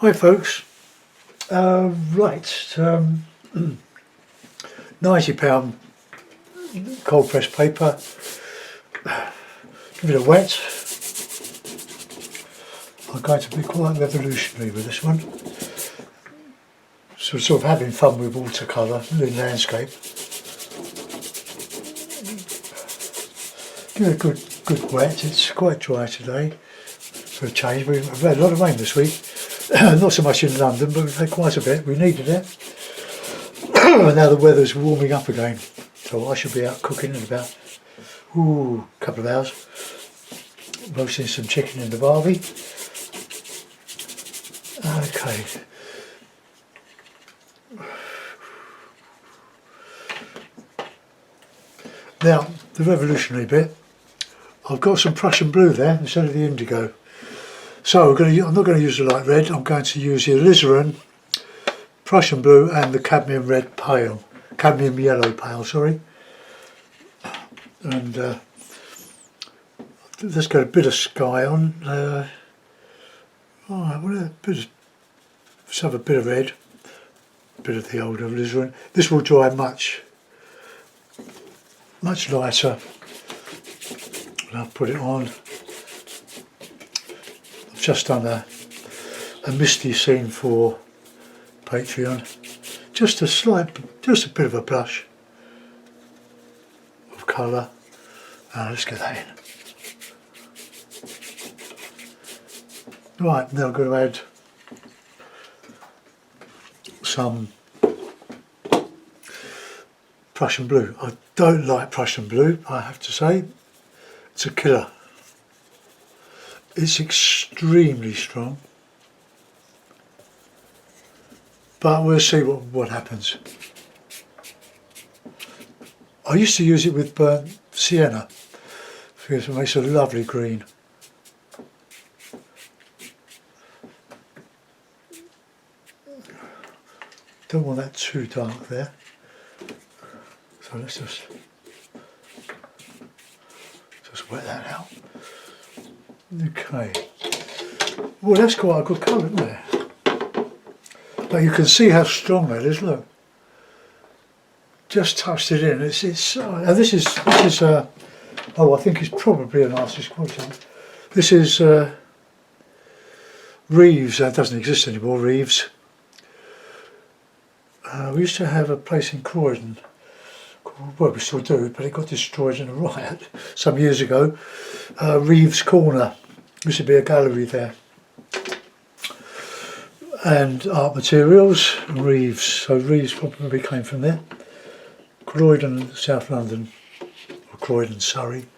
Hi folks, £90 cold pressed paper, give it a wet. I'm going to be quite revolutionary with this one. So sort of having fun with watercolour in landscape. Give it a good wet. It's quite dry today for a change. We've had a lot of rain this week. Not so much in London, but we've had quite a bit. We needed it. And now the weather's warming up again. So I should be out cooking in about a couple of hours. Roasting some chicken in the barbie. Okay. Now, the revolutionary bit. I've got some Prussian blue there instead of the indigo. So I'm not going to use the light red, I'm going to use the alizarin, Prussian blue and the cadmium red pale. Cadmium yellow pale, sorry. And let's get a bit of sky on. Let's have a bit of red, a bit of the old alizarin. This will dry much lighter. And I'll put it on. I've just done a misty scene for Patreon. Just a bit of a blush of colour. Let's get that in. Right, now I'm going to add some Prussian blue. I don't like Prussian blue, I have to say. It's a killer. It's extremely strong. But we'll see what happens. I used to use it with burnt sienna because it makes a lovely green. Don't want that too dark there. So let's just wet that out. Okay. Well, that's quite a good colour, isn't it? But you can see how strong that is. Look, just touched it in. This is I think it's probably an artist's quality. This is Reeves. That doesn't exist anymore. Reeves. We used to have a place in Croydon. Well, we still do, but it got destroyed in a riot some years ago. Reeves Corner. Used to be a gallery there. And art materials, Reeves. So Reeves probably came from there. Croydon, South London, or Croydon, Surrey.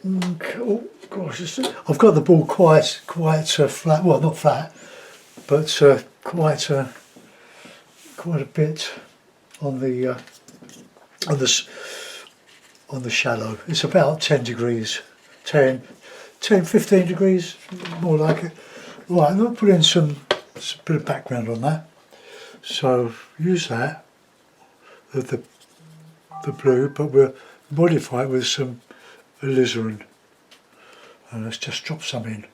Oh gosh, I've got the ball quite flat. Well, not flat, but quite a bit on the shallow. It's about 10 degrees. 15 degrees, more like it. Right, I'm going to put in some bit of background on that. So use that, the blue, but we'll modify it with some alizarin. And let's just drop some in.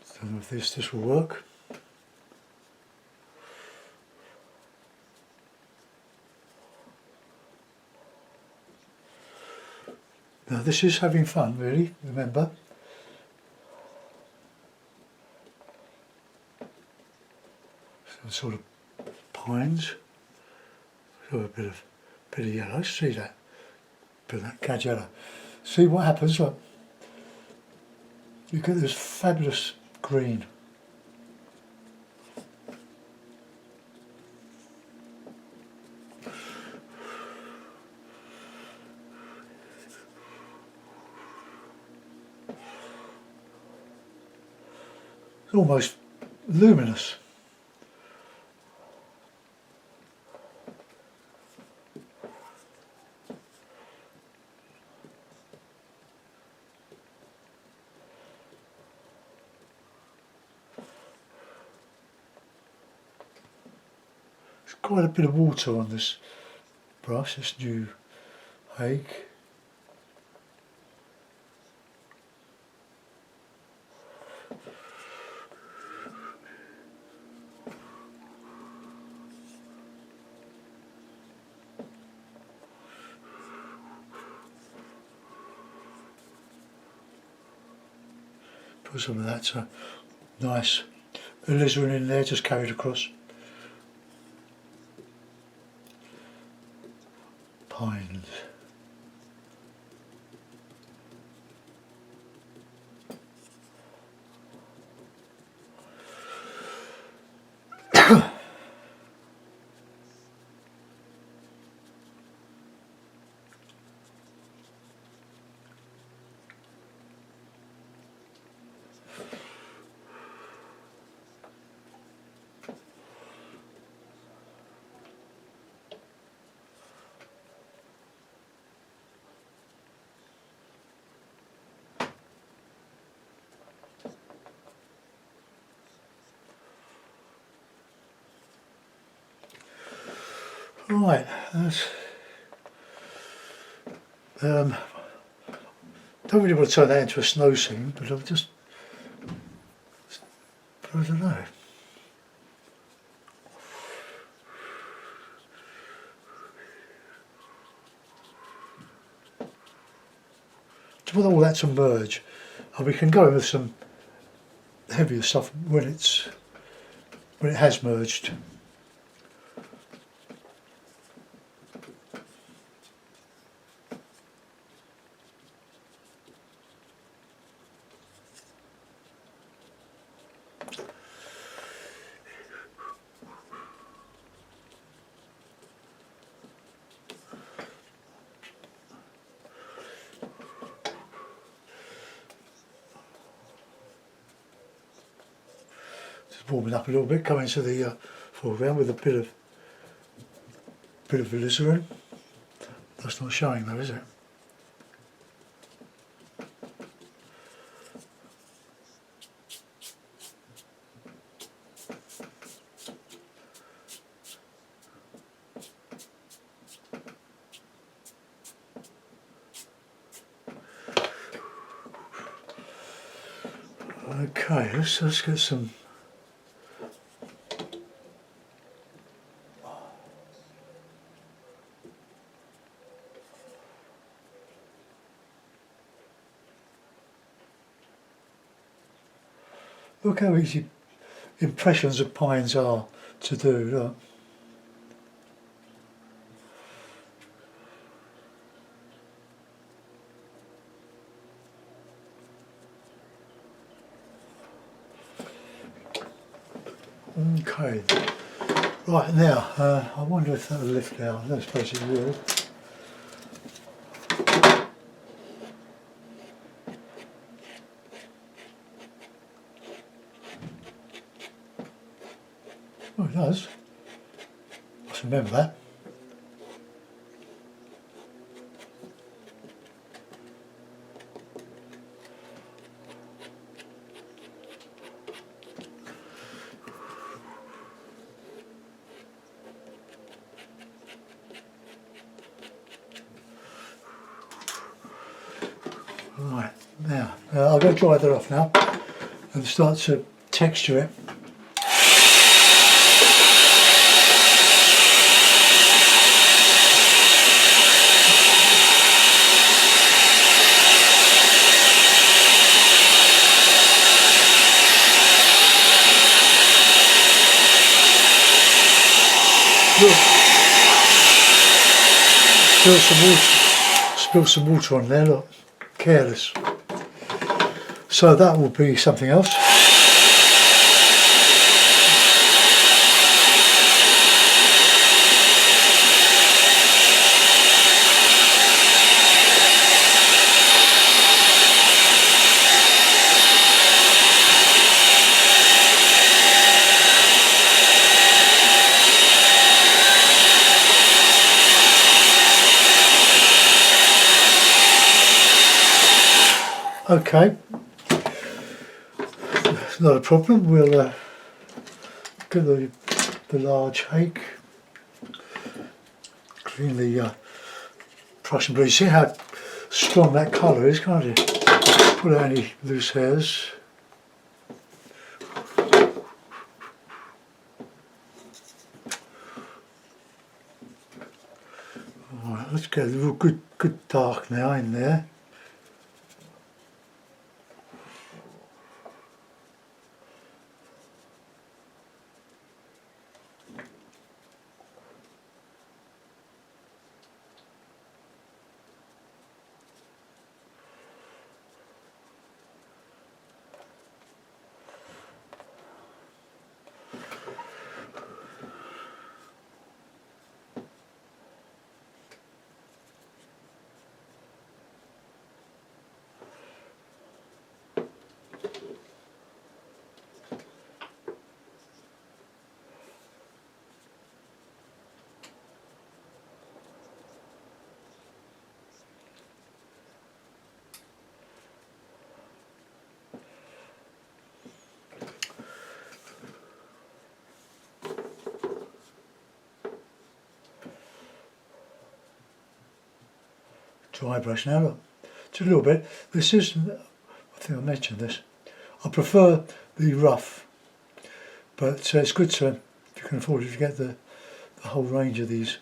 I don't know if this will work. Now this is having fun, really, remember. Some sort of pines. So a bit of yellow, see that? Bit of that cad yellow. See what happens, look. You get this fabulous green. It's almost luminous. There's quite a bit of water on this brush, this new Hake. Put some of that nice alizarin in there, just carried across. Pines. Right, that's, don't really want to turn that into a snow scene, but I don't know. Just want all that to merge, and we can go with some heavier stuff when it has merged. Warming up a little bit, coming to the foreground with a bit of alizarin. That's not showing though, is it? Okay, let's get some. Look how easy impressions of pines are to do. Look. Okay, right now, I wonder if that'll lift out. I don't suppose it will. Oh, it does. Must remember that. Right, now, I'll go dry that off now and start to texture it. Look, spill some water on there, look, careless. So that will be something else. Okay, it's not a problem. We'll get the large Hake in the Prussian blue. See how strong that colour is, can't you? Pull out any loose hairs. Alright, let's get a real good dark now in there. Dry brush now, look, just a little bit. This is, I think I mentioned this, I prefer the rough, but it's good to, if you can afford it, to get the whole range of these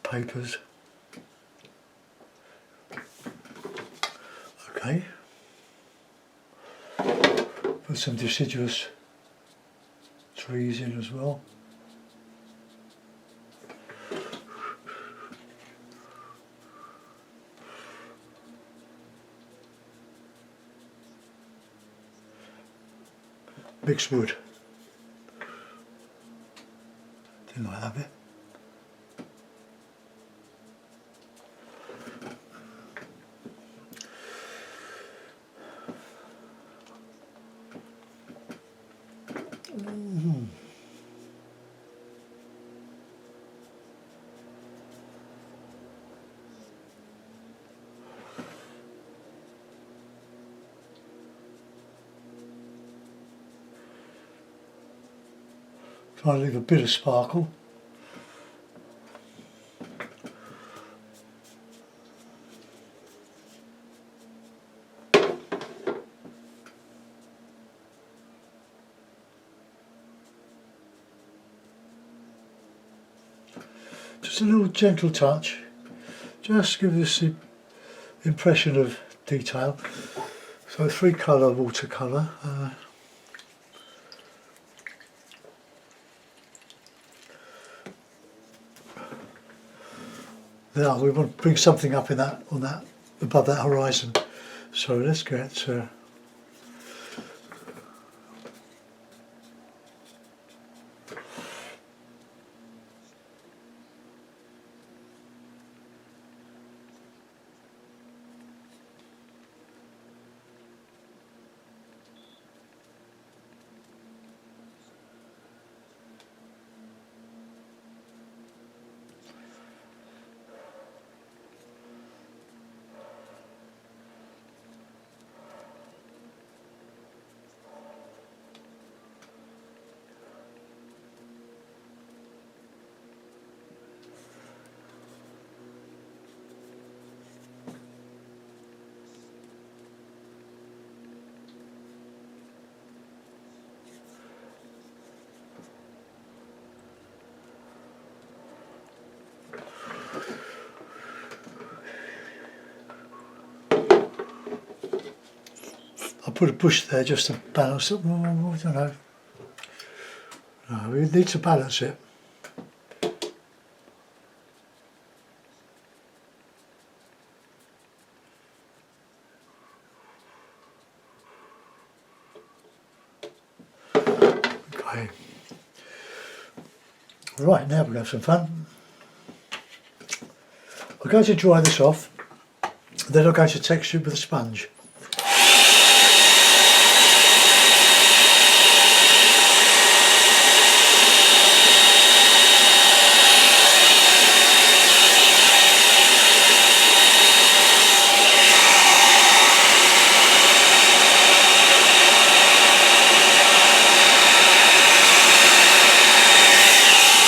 papers. Okay, put some deciduous trees in as well. Mixed wood. Didn't like that bit. Try to leave a bit of sparkle. Just a little gentle touch, just give this the impression of detail. So 3-colour watercolour. Now we want to bring something up in that, on that, above that horizon. So let's get I put a bush there just to balance it. I don't know. No, we need to balance it. Okay. Right, now we're going to have some fun. I'm going to dry this off, then I'm going to texture it with a sponge.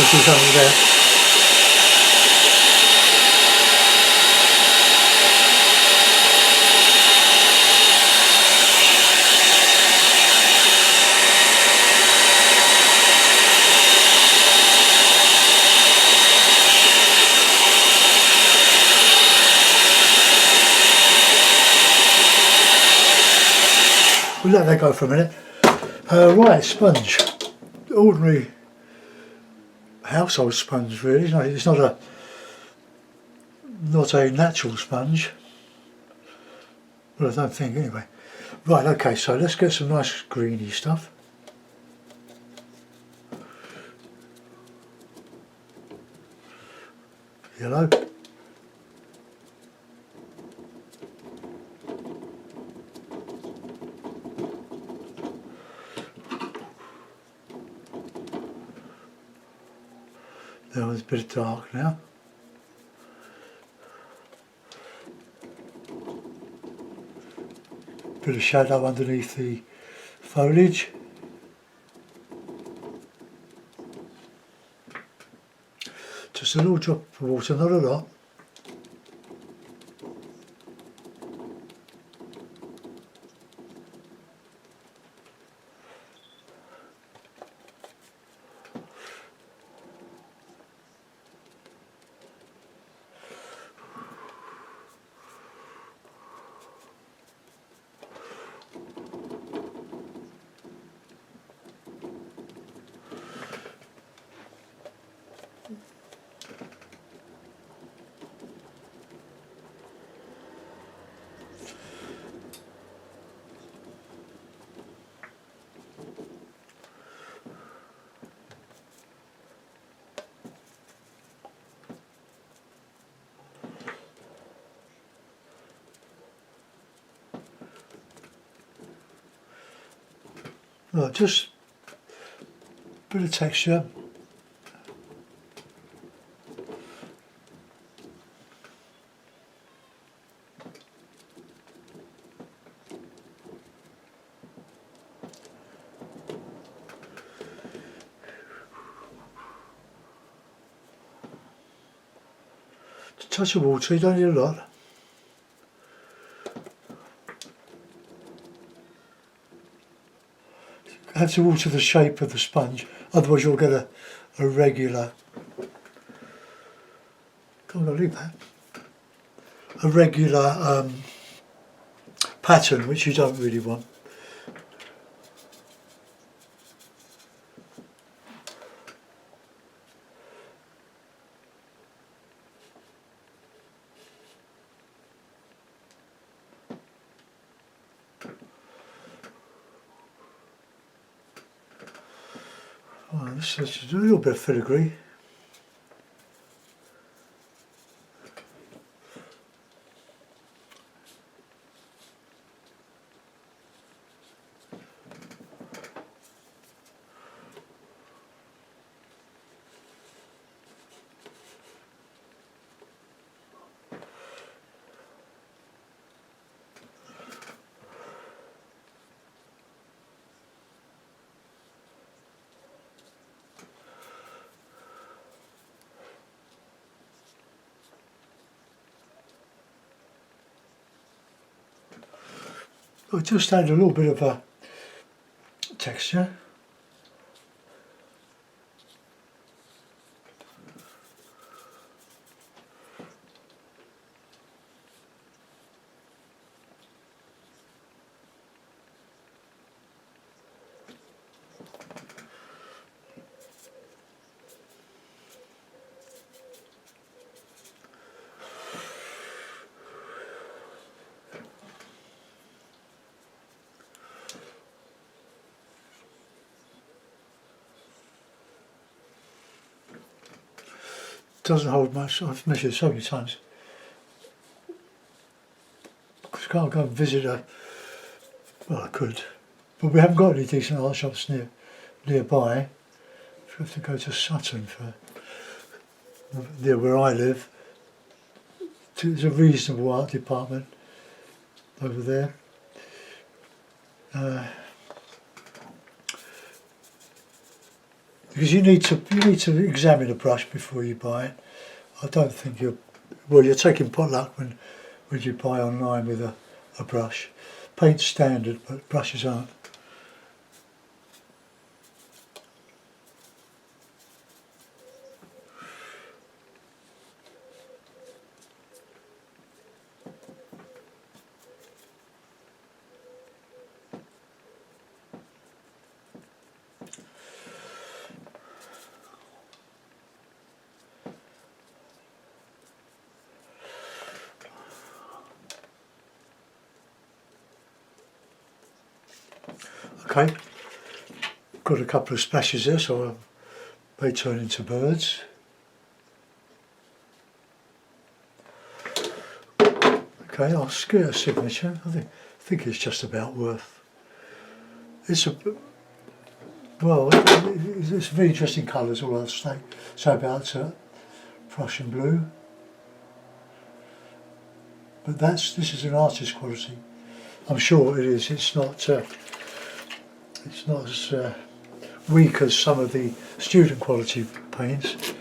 This is under there. we'll let that go for a minute. Right, sponge. Ordinary household sponge, really. It's not a natural sponge. Well, I don't think anyway. Right, okay, so let's get some nice greeny stuff. Yellow. That was a bit dark now. Bit of shadow underneath the foliage. Just a little drop of water, not a lot. Right, just a bit of texture. A touch of water, you don't need a lot. Have to alter the shape of the sponge, otherwise you'll get a regular, can't believe that, a regular pattern which you don't really want. Oh, this is just a little bit of filigree. I'll just add a little bit of a texture. Doesn't hold much. I've measured so many times. Because I can't go and visit well, I could, but we haven't got any decent art shops nearby. We have to go to Sutton for near where I live. There's a reasonable art department over there. Because you need to examine a brush before you buy it. I don't think you're taking potluck when you buy online with a brush. Paint's standard, but brushes aren't. Okay, got a couple of splashes there, so they turn into birds. Okay, I'll get a signature. I think it's just about worth. It's it's very interesting colours. All I'll say about Prussian blue. But this is an artist quality. I'm sure it is. It's not as weak as some of the student quality paints.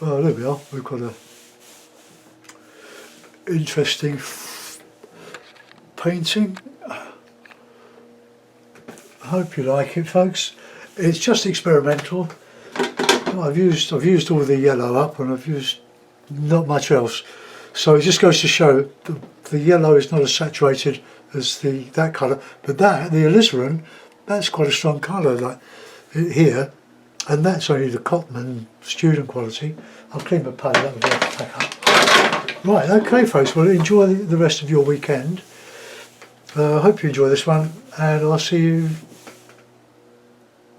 Well, there we are. We've got a interesting painting. I hope you like it, folks. It's just experimental. I've used all the yellow up, and I've used not much else. So it just goes to show the yellow is not as saturated as that colour, but the alizarin, that's quite a strong colour like here, and that's only the Cotman student quality. I'll clean my palette up and pack up. Right, okay folks, well enjoy the rest of your weekend. I hope you enjoy this one, and I'll see you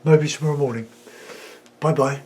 maybe tomorrow morning. Bye bye.